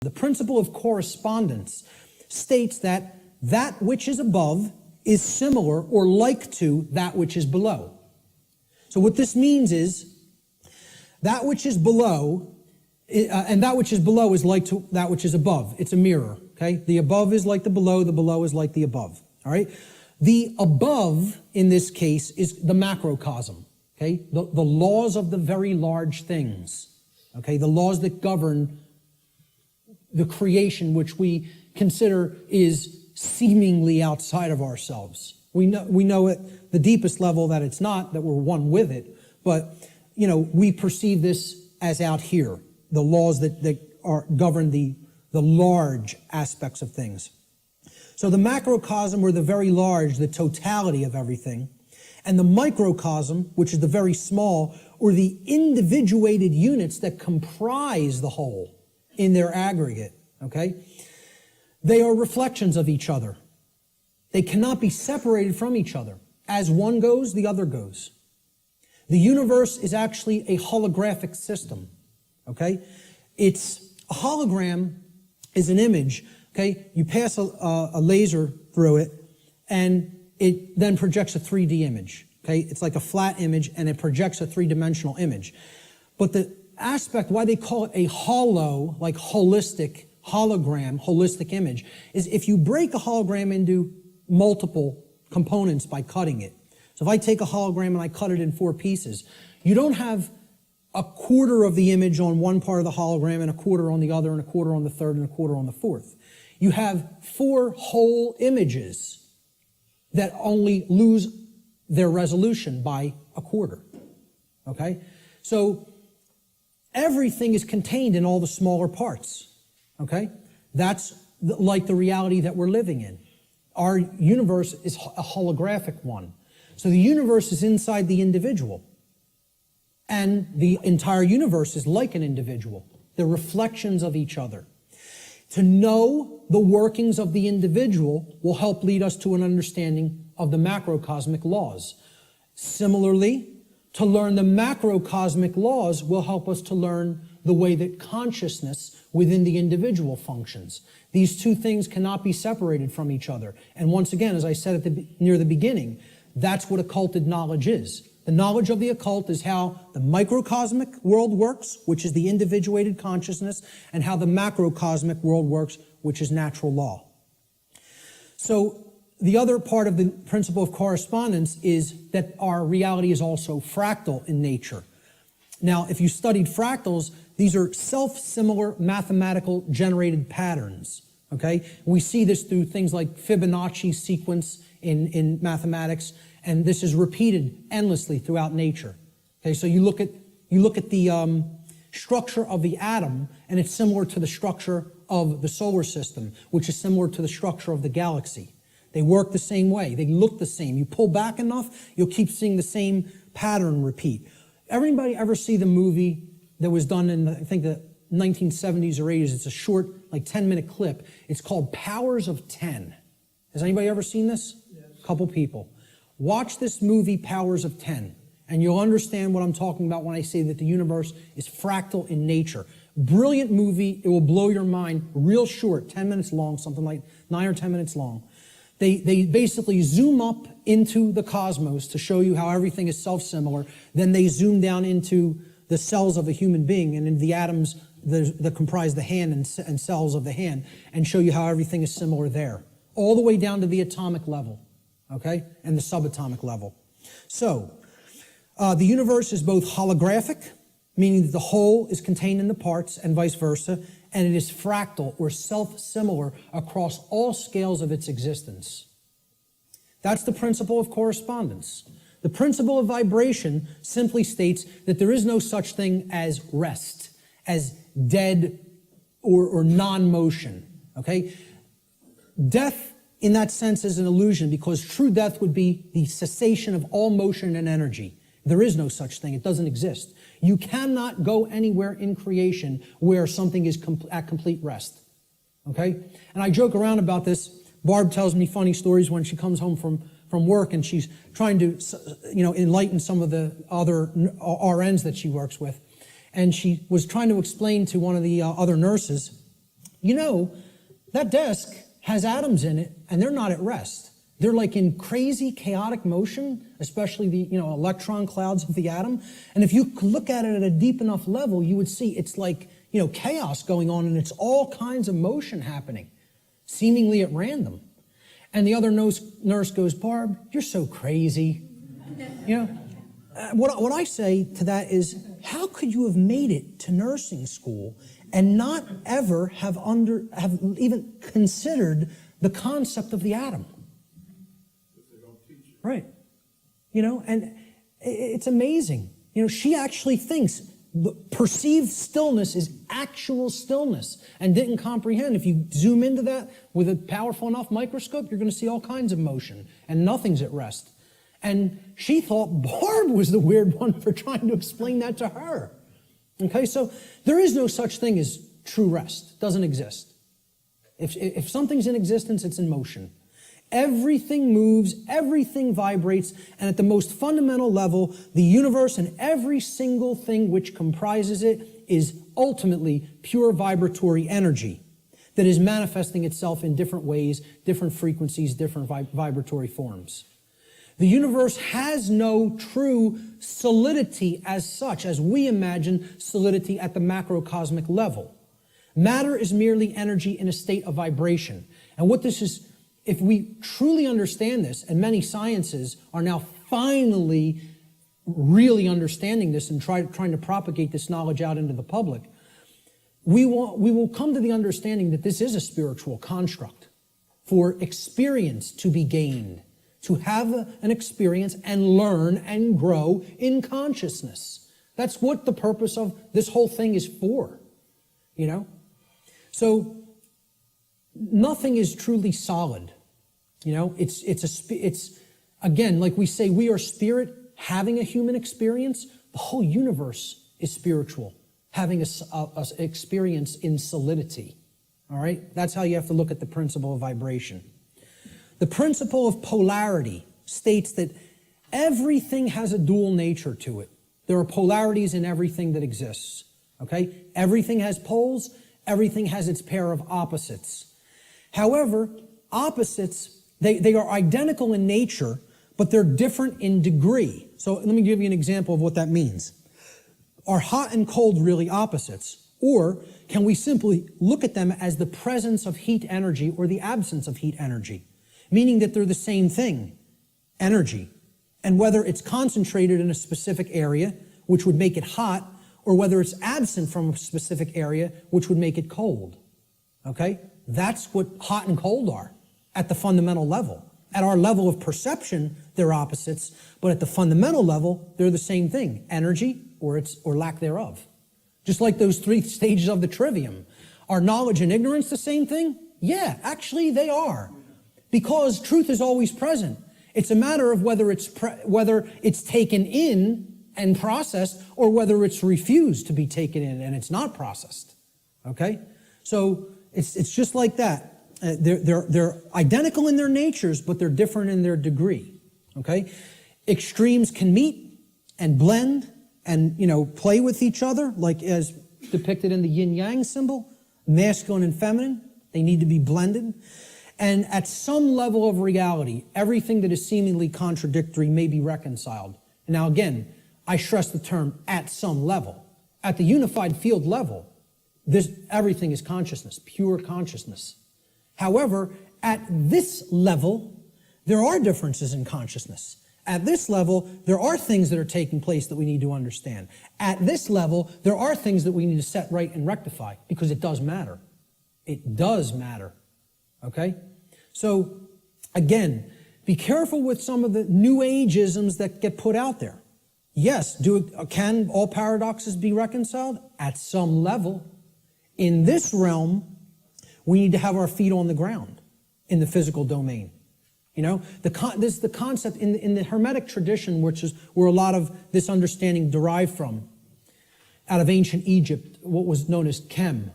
The principle of correspondence states that that which is above is similar or like to that which is below. So what this means is that which is below, and that which is below is like to that which is above. It's a mirror, okay? The above is like the below is like the above, all right? The above, in this case, is the macrocosm, okay? The laws of the very large things, okay? The laws that govern the creation which we consider is seemingly outside of ourselves. We know at the deepest level that it's not, that we're one with it, but we perceive this as out here, the laws that govern the large aspects of things. So the macrocosm, or the very large, the totality of everything, and the microcosm, which is the very small, or the individuated units that comprise the whole in their aggregate, okay? They are reflections of each other. They cannot be separated from each other. As one goes, the other goes. The universe is actually a holographic system, okay? It's a hologram is an image, okay? You pass a laser through it, and it then projects a 3D image, okay? It's like a flat image, and it projects a three-dimensional image. But the aspect, why they call it a holo, like holistic, hologram, holistic image, is if you break a hologram into multiple components by cutting it. So if I take a hologram and I cut it in 4 pieces, you don't have a quarter of the image on one part of the hologram and a quarter on the other and a quarter on the third and a quarter on the fourth. You have 4 whole images that only lose their resolution by a quarter, okay? So everything is contained in all the smaller parts, okay? That's like the reality that we're living in. Our universe is a holographic one. So the universe is inside the individual. And the entire universe is like an individual. They're reflections of each other. To know the workings of the individual will help lead us to an understanding of the macrocosmic laws. Similarly, to learn the macrocosmic laws will help us to learn the way that consciousness within the individual functions. These two things cannot be separated from each other. And once again, as I said near the beginning, that's what occulted knowledge is. The knowledge of the occult is how the microcosmic world works, which is the individuated consciousness, and how the macrocosmic world works, which is natural law. So the other part of the principle of correspondence is that our reality is also fractal in nature. Now, if you studied fractals, these are self-similar mathematical generated patterns, okay? We see this through things like Fibonacci sequence in mathematics, and this is repeated endlessly throughout nature. Okay, so you look at the structure of the atom, and it's similar to the structure of the solar system, which is similar to the structure of the galaxy. They work the same way. They look the same. You pull back enough, you'll keep seeing the same pattern repeat. Everybody ever see the movie that was done in, I think, the 1970s or 80s? It's a short, like 10-minute clip. It's called Powers of 10. Has anybody ever seen this? Yes. A couple people. Watch this movie, Powers of 10, and you'll understand what I'm talking about when I say that the universe is fractal in nature. Brilliant movie. It will blow your mind. Real short, 10 minutes long, something like 9 or 10 minutes long. They basically zoom up into the cosmos to show you how everything is self-similar. Then they zoom down into the cells of a human being and into the atoms that comprise the hand and cells of the hand, and show you how everything is similar there, all the way down to the atomic level, okay, and the subatomic level. So the universe is both holographic, meaning that the whole is contained in the parts, and vice versa, and it is fractal or self-similar across all scales of its existence. That's the principle of correspondence. The principle of vibration simply states that there is no such thing as rest, as dead or non-motion, okay? Death, in that sense, is an illusion, because true death would be the cessation of all motion and energy. There is no such thing. It doesn't exist. You cannot go anywhere in creation where something is at complete rest, okay? And I joke around about this. Barb tells me funny stories when she comes home from work, and she's trying to, enlighten some of the other RNs that she works with. And she was trying to explain to one of the other nurses you know, that desk has atoms in it, and they're not at rest. They're like in crazy, chaotic motion, especially the electron clouds of the atom. And if you could look at it at a deep enough level, you would see it's like chaos going on, and it's all kinds of motion happening, seemingly at random. And the other nurse goes, "Barb, you're so crazy." What I say to that is, how could you have made it to nursing school and not ever have even considered the concept of the atom? Right. And it's amazing. She actually thinks the perceived stillness is actual stillness and didn't comprehend. If you zoom into that with a powerful enough microscope, you're going to see all kinds of motion and nothing's at rest. And she thought Barb was the weird one for trying to explain that to her. Okay, so there is no such thing as true rest. It doesn't exist. If something's in existence, it's in motion. Everything moves, everything vibrates, and at the most fundamental level, the universe and every single thing which comprises it is ultimately pure vibratory energy that is manifesting itself in different ways, different frequencies, different vibratory forms. The universe has no true solidity as such, as we imagine solidity at the macrocosmic level. Matter is merely energy in a state of vibration. And what this is, if we truly understand this, and many sciences are now finally really understanding this and trying to propagate this knowledge out into the public, we will come to the understanding that this is a spiritual construct for experience to be gained, to have an experience and learn and grow in consciousness. That's what the purpose of this whole thing is for, So nothing is truly solid. It's again, like we say, we are spirit having a human experience. The whole universe is spiritual, having a experience in solidity. All right? That's how you have to look at the principle of vibration. The principle of polarity states that everything has a dual nature to it. There are polarities in everything that exists. Okay? Everything has poles. Everything has its pair of opposites. However, opposites, they are identical in nature, but they're different in degree. So let me give you an example of what that means. Are hot and cold really opposites? Or can we simply look at them as the presence of heat energy or the absence of heat energy? Meaning that they're the same thing, energy. And whether it's concentrated in a specific area, which would make it hot, or whether it's absent from a specific area, which would make it cold. Okay? That's what hot and cold are at the fundamental level. At our level of perception, they're opposites, but at the fundamental level, they're the same thing, energy or lack thereof. Just like those 3 stages of the trivium. Are knowledge and ignorance the same thing? Yeah, actually they are. Because truth is always present. It's a matter of whether it's taken in and processed, or whether it's refused to be taken in and it's not processed. Okay? So it's just like that. They're identical in their natures, but they're different in their degree. Okay? Extremes can meet and blend and play with each other, like as depicted in the yin-yang symbol, masculine and feminine. They need to be blended. And at some level of reality, everything that is seemingly contradictory may be reconciled. Now again, I stress the term at some level. At the unified field level, everything is consciousness, pure consciousness. However, at this level, there are differences in consciousness. At this level, there are things that are taking place that we need to understand. At this level, there are things that we need to set right and rectify, because it does matter. It does matter. Okay? So, again, be careful with some of the New Ageisms that get put out there. Yes, can all paradoxes be reconciled? At some level. In this realm, we need to have our feet on the ground in the physical domain. This is the concept in the Hermetic tradition, which is where a lot of this understanding derived from. Out of ancient Egypt, what was known as Kem,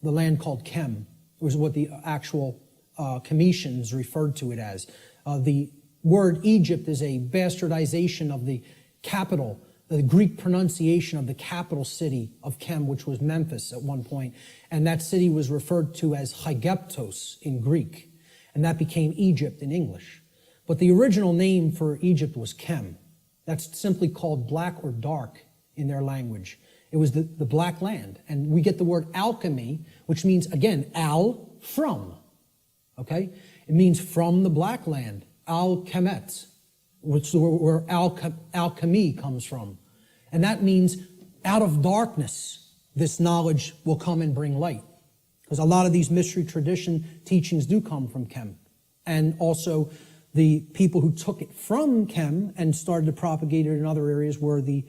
the land called Kem, was what the actual Cometians referred to it as. The word Egypt is a bastardization of the capital the Greek pronunciation of the capital city of Chem, which was Memphis at one point, and that city was referred to as Hygeptos in Greek, and that became Egypt in English. But the original name for Egypt was Chem. That's simply called black or dark in their language. It was the black land, and we get the word alchemy, which means, again, al, from, okay? It means from the black land, al-kemet, which is where alchemy comes from. And that means out of darkness, this knowledge will come and bring light. Because a lot of these mystery tradition teachings do come from Chem. And also the people who took it from Chem and started to propagate it in other areas were the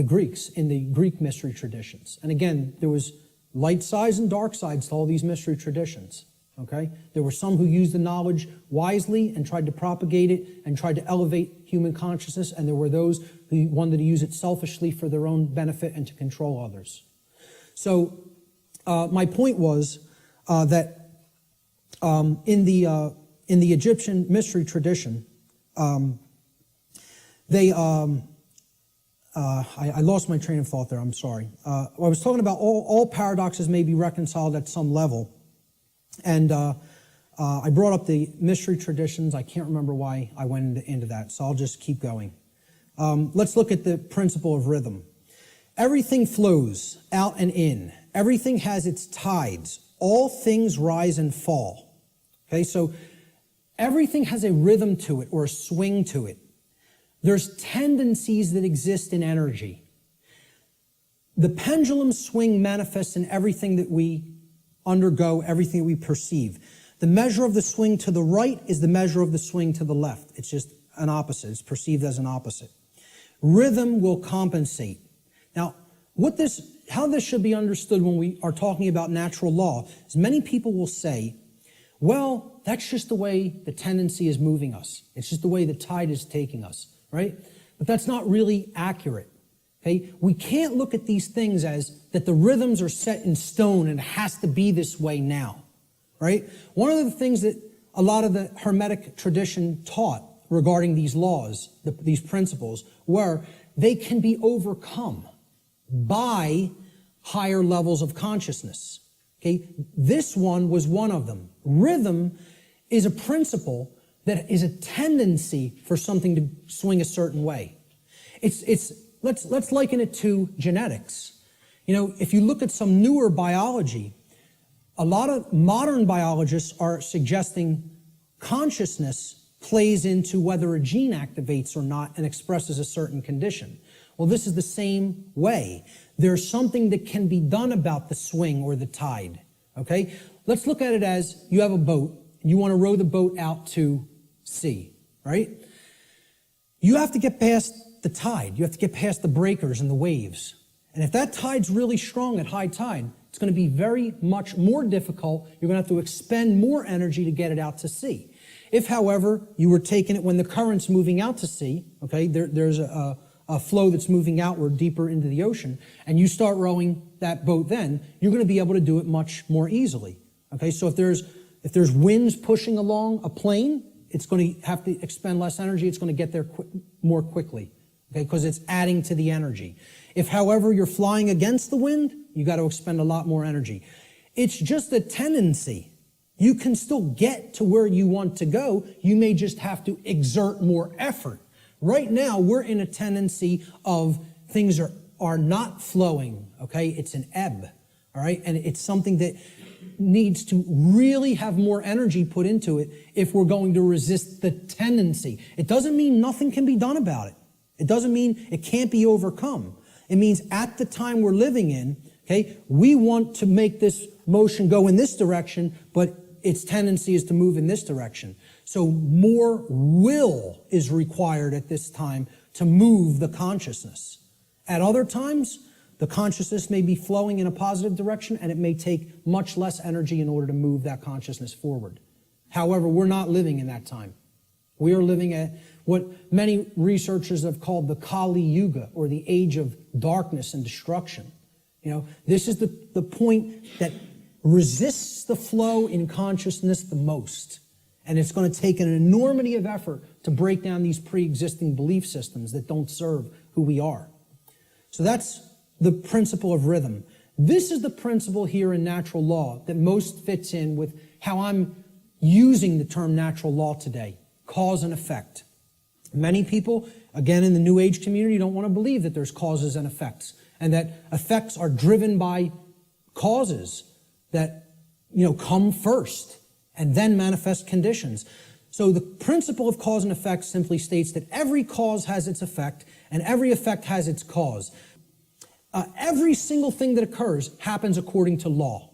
Greeks in the Greek mystery traditions. And again, there was light sides and dark sides to all these mystery traditions. Okay? There were some who used the knowledge wisely and tried to propagate it and tried to elevate human consciousness, and there were those who wanted to use it selfishly for their own benefit and to control others. So my point was that in the Egyptian mystery tradition, I lost my train of thought there, I'm sorry. I was talking about all paradoxes may be reconciled at some level. And I brought up the mystery traditions. I can't remember why I went into that, so I'll just keep going. Let's look at the principle of rhythm. Everything flows out and in. Everything has its tides. All things rise and fall. Okay, so everything has a rhythm to it or a swing to it. There's tendencies that exist in energy. The pendulum swing manifests in everything that we undergo, everything we perceive. The measure of the swing to the right is the measure of the swing to the left. It's just an opposite. It's perceived as an opposite. Rhythm will compensate. Now, how this should be understood when we are talking about natural law is many people will say, well, that's just the way the tendency is moving us. It's just the way the tide is taking us, right? But that's not really accurate. Okay? We can't look at these things as that the rhythms are set in stone and it has to be this way now, right? One of the things that a lot of the Hermetic tradition taught regarding these laws, these principles, were they can be overcome by higher levels of consciousness. Okay? This one was one of them. Rhythm is a principle that is a tendency for something to swing a certain way. Let's liken it to genetics. You know, if you look at some newer biology, a lot of modern biologists are suggesting consciousness plays into whether a gene activates or not and expresses a certain condition. Well, this is the same way. There's something that can be done about the swing or the tide, okay? Let's look at it as you have a boat, and you want to row the boat out to sea, right? You have to get past the tide. You have to get past the breakers and the waves. And if that tide's really strong at high tide, it's going to be very much more difficult. You're going to have to expend more energy to get it out to sea. If, however, you were taking it when the current's moving out to sea, okay, there's a flow that's moving outward deeper into the ocean, and you start rowing that boat then, you're going to be able to do it much more easily. Okay, so if there's winds pushing along a plane, it's going to have to expend less energy. It's going to get there more quickly. Okay, because it's adding to the energy. If, however, you're flying against the wind, you got to expend a lot more energy. It's just a tendency. You can still get to where you want to go. You may just have to exert more effort. Right now, we're in a tendency of things are not flowing, okay? It's an ebb, all right? And it's something that needs to really have more energy put into it if we're going to resist the tendency. It doesn't mean nothing can be done about it. It doesn't mean it can't be overcome. It means at the time we're living in, okay, we want to make this motion go in this direction, but its tendency is to move in this direction. So more will is required at this time to move the consciousness. At other times, the consciousness may be flowing in a positive direction, and it may take much less energy in order to move that consciousness forward. However, we're not living in that time. We are living at what many researchers have called the Kali Yuga, or the age of darkness and destruction. You know, this is the point that resists the flow in consciousness the most. And it's going to take an enormity of effort to break down these pre-existing belief systems that don't serve who we are. So that's the principle of rhythm. This is the principle here in natural law that most fits in with how I'm using the term natural law today, cause and effect. Many people, again in the New Age community, don't want to believe that there's causes and effects, and that effects are driven by causes that, come first and then manifest conditions. So the principle of cause and effect simply states that every cause has its effect and every effect has its cause. Every single thing that occurs happens according to law.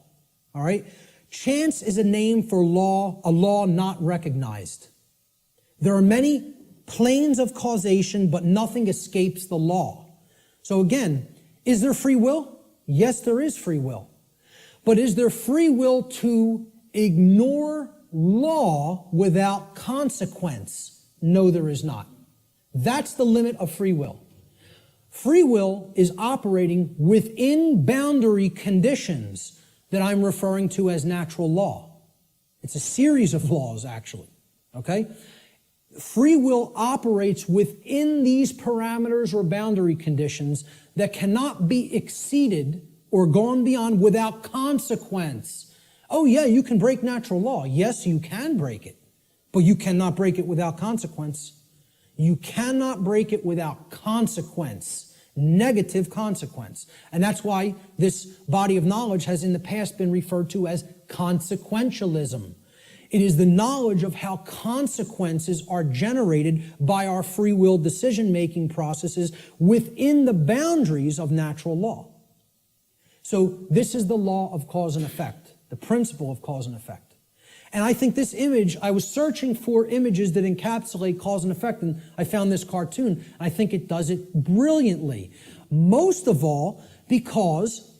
All right? Chance is a name for law, a law not recognized. There are many planes of causation, but nothing escapes the law. So again, is there free will? Yes, there is free will. But is there free will to ignore law without consequence? No, there is not. That's the limit of free will. Free will is operating within boundary conditions that I'm referring to as natural law. It's a series of laws, actually. Okay? Free will operates within these parameters or boundary conditions that cannot be exceeded or gone beyond without consequence. Oh yeah, you can break natural law. Yes, you can break it, but you cannot break it without consequence. You cannot break it without consequence, negative consequence. And that's why this body of knowledge has in the past been referred to as consequentialism. It is the knowledge of how consequences are generated by our free will decision-making processes within the boundaries of natural law. So this is the law of cause and effect, the principle of cause and effect. And I think this image, I was searching for images that encapsulate cause and effect, and I found this cartoon. I think it does it brilliantly. Most of all, because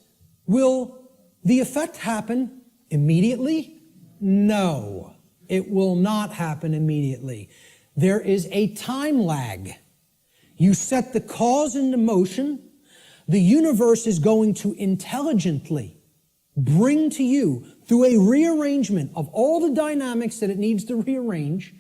will the effect happen immediately? No, it will not happen immediately. There is a time lag. You set the cause into motion. The universe is going to intelligently bring to you, through a rearrangement of all the dynamics that it needs to rearrange,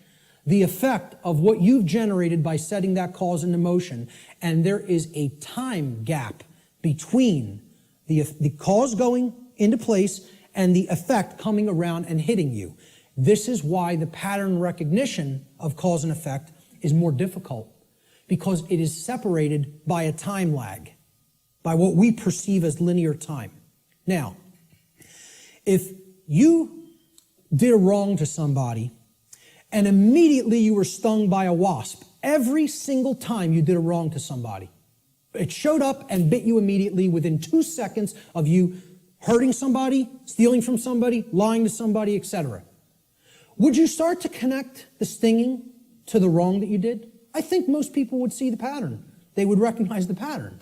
the effect of what you've generated by setting that cause into motion. And there is a time gap between the cause going into place and the effect coming around and hitting you. This is why the pattern recognition of cause and effect is more difficult, because it is separated by a time lag, by what we perceive as linear time. Now, if you did a wrong to somebody and immediately you were stung by a wasp, every single time you did a wrong to somebody, it showed up and bit you immediately within 2 seconds of you hurting somebody, stealing from somebody, lying to somebody, etc. Would you start to connect the stinging to the wrong that you did? I think most people would see the pattern. They would recognize the pattern.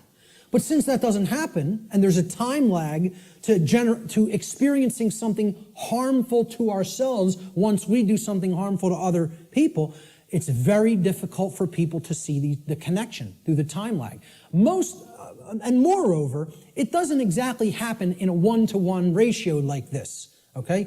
But since that doesn't happen, and there's a time lag to experiencing something harmful to ourselves once we do something harmful to other people, it's very difficult for people to see the connection through the time lag. And moreover, it doesn't exactly happen in a one-to-one ratio like this, okay?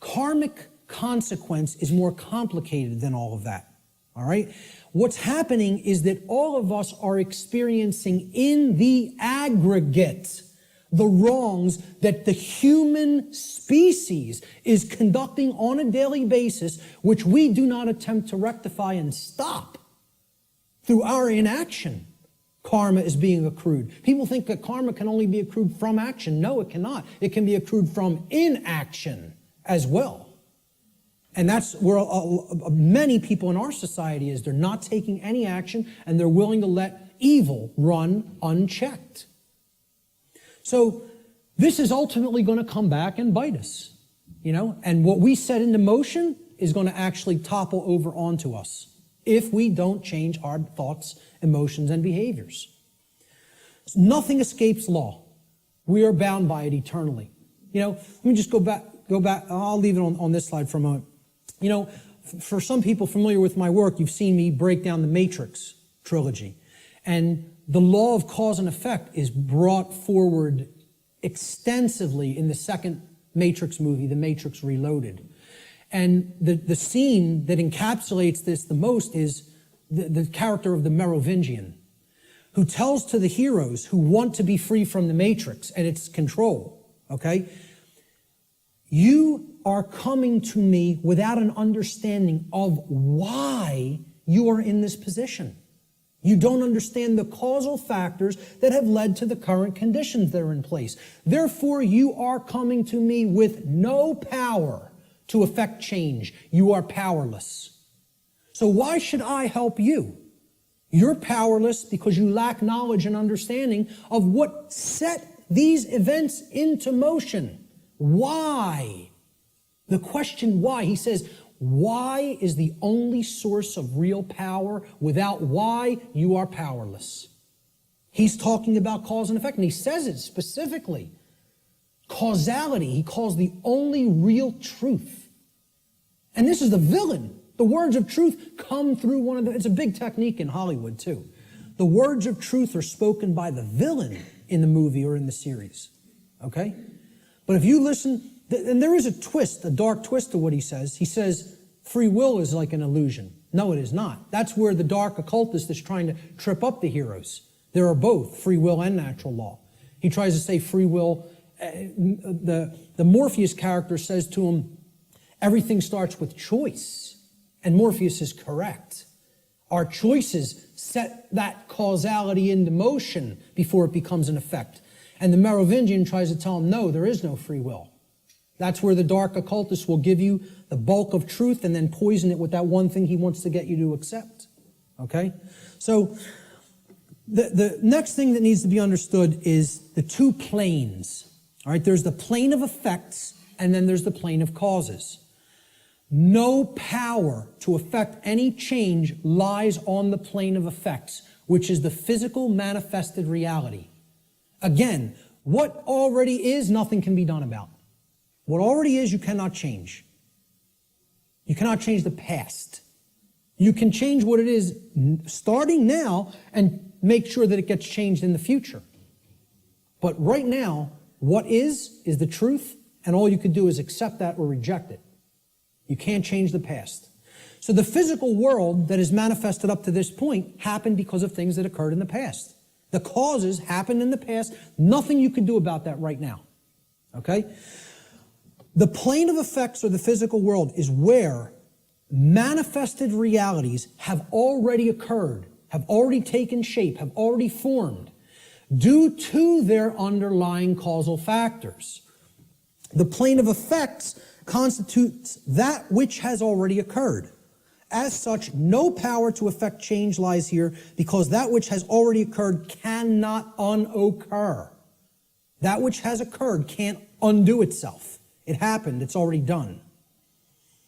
Karmic consequence is more complicated than all of that, all right? What's happening is that all of us are experiencing in the aggregate the wrongs that the human species is conducting on a daily basis, which we do not attempt to rectify and stop through our inaction. Karma is being accrued. People think that karma can only be accrued from action. No, it cannot. It can be accrued from inaction as well. And that's where many people in our society is. They're not taking any action, and they're willing to let evil run unchecked. So this is ultimately going to come back and bite us, and what we set into motion is going to actually topple over onto us if we don't change our thoughts, emotions, and behaviors. Nothing escapes law. We are bound by it eternally. Let me just go back. I'll leave it on this slide for a moment. For some people familiar with my work, you've seen me break down the Matrix trilogy. And the law of cause and effect is brought forward extensively in the second Matrix movie, The Matrix Reloaded. And the scene that encapsulates this the most is the character of the Merovingian, who tells to the heroes who want to be free from the matrix and its control, okay? You are coming to me without an understanding of why you are in this position. You don't understand the causal factors that have led to the current conditions that are in place. Therefore, you are coming to me with no power to effect change. You are powerless. So why should I help you? You're powerless because you lack knowledge and understanding of what set these events into motion. Why? The question why. He says, why is the only source of real power. Without why, you are powerless. He's talking about cause and effect, and he says it specifically. Causality, he calls the only real truth. And this is the villain. The words of truth come through it's a big technique in Hollywood too. The words of truth are spoken by the villain in the movie or in the series. Okay? But if you listen, and there is a twist, a dark twist to what he says. He says free will is like an illusion. No, it is not. That's where the dark occultist is trying to trip up the heroes. There are both free will and natural law. He tries to say free will. The Morpheus character says to him, everything starts with choice. And Morpheus is correct. Our choices set that causality into motion before it becomes an effect. And the Merovingian tries to tell him, no, there is no free will. That's where the dark occultist will give you the bulk of truth and then poison it with that one thing he wants to get you to accept. Okay? So the next thing that needs to be understood is the two planes. All right? There's the plane of effects and then there's the plane of causes. No power to affect any change lies on the plane of effects, which is the physical manifested reality. Again, what already is, nothing can be done about. What already is, you cannot change. You cannot change the past. You can change what it is starting now and make sure that it gets changed in the future. But right now, what is the truth, and all you could do is accept that or reject it. You can't change the past. So the physical world that is manifested up to this point happened because of things that occurred in the past. The causes happened in the past. Nothing you can do about that right now. Okay? The plane of effects or the physical world is where manifested realities have already occurred, have already taken shape, have already formed due to their underlying causal factors. The plane of effects constitutes that which has already occurred. As such, no power to effect change lies here because that which has already occurred cannot unoccur. That which has occurred can't undo itself. It happened, it's already done.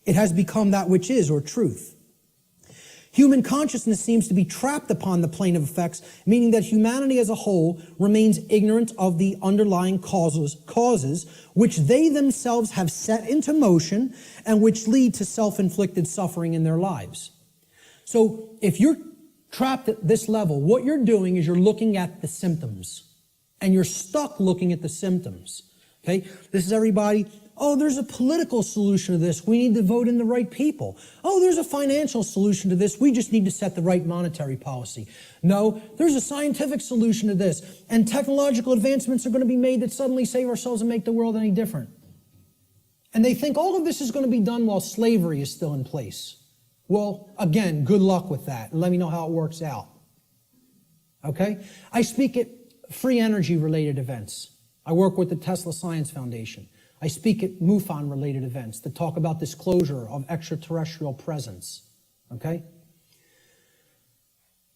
It has become that which is, or truth. Human consciousness seems to be trapped upon the plane of effects, meaning that humanity as a whole remains ignorant of the underlying causes which they themselves have set into motion and which lead to self-inflicted suffering in their lives. So if you're trapped at this level, what you're doing is you're looking at the symptoms, and you're stuck looking at the symptoms. Okay? This is everybody. Oh, there's a political solution to this. We need to vote in the right people. Oh, there's a financial solution to this. We just need to set the right monetary policy. No, there's a scientific solution to this. And technological advancements are going to be made that suddenly save ourselves and make the world any different. And they think all of this is going to be done while slavery is still in place. Well, again, good luck with that. And let me know how it works out. Okay? I speak at free energy related events. I work with the Tesla Science Foundation. I speak at MUFON-related events that talk about disclosure of extraterrestrial presence, okay?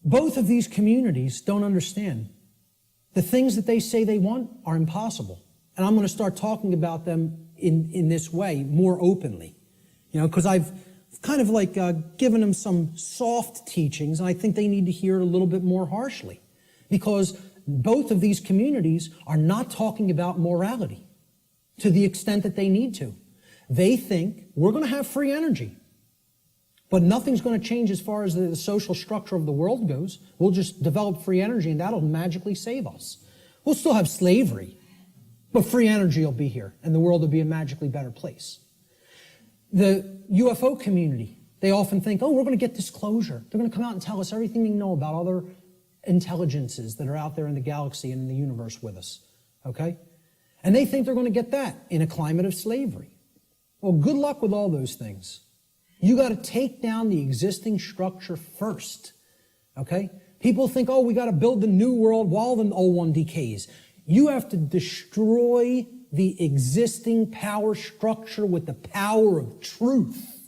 Both of these communities don't understand. The things that they say they want are impossible. And I'm going to start talking about them in this way more openly, you know, because I've kind of like given them some soft teachings, and I think they need to hear it a little bit more harshly, because both of these communities are not talking about morality to the extent that they need to. They think we're going to have free energy, but nothing's going to change as far as the social structure of the world goes. We'll just develop free energy and that'll magically save us. We'll still have slavery, but free energy will be here and the world will be a magically better place. The UFO community, they often think, oh, we're going to get disclosure. They're going to come out and tell us everything they know about other intelligences that are out there in the galaxy and in the universe with us, okay? And they think they're going to get that in a climate of slavery. Well, good luck with all those things. You got to take down the existing structure first, okay? People think, oh, we got to build the new world while the old one decays. You have to destroy the existing power structure with the power of truth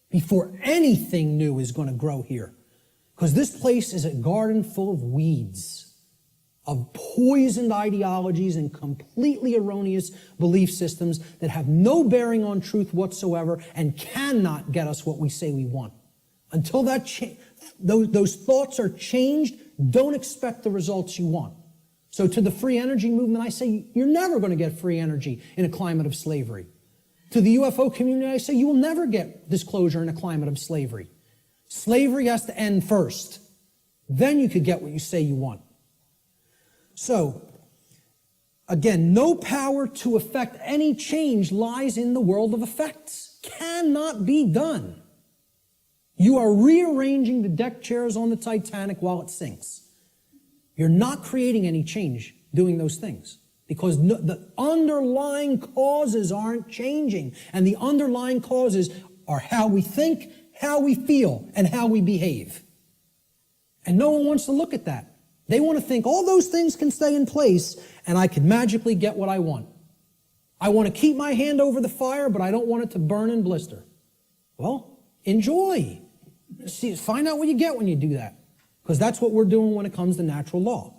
before anything new is going to grow here. Because this place is a garden full of weeds, of poisoned ideologies and completely erroneous belief systems that have no bearing on truth whatsoever and cannot get us what we say we want. Until those thoughts are changed, don't expect the results you want. So to the free energy movement, I say you're never going to get free energy in a climate of slavery. To the UFO community, I say you will never get disclosure in a climate of slavery. Slavery has to end first. Then you could get what you say you want. So, again, no power to affect any change lies in the world of effects. Cannot be done. You are rearranging the deck chairs on the Titanic while it sinks. You're not creating any change doing those things because the underlying causes aren't changing. And the underlying causes are how we think, how we feel, and how we behave. And no one wants to look at that. They want to think all those things can stay in place and I can magically get what I want. I want to keep my hand over the fire, but I don't want it to burn and blister. Well, enjoy. See, find out what you get when you do that. Because that's what we're doing when it comes to natural law.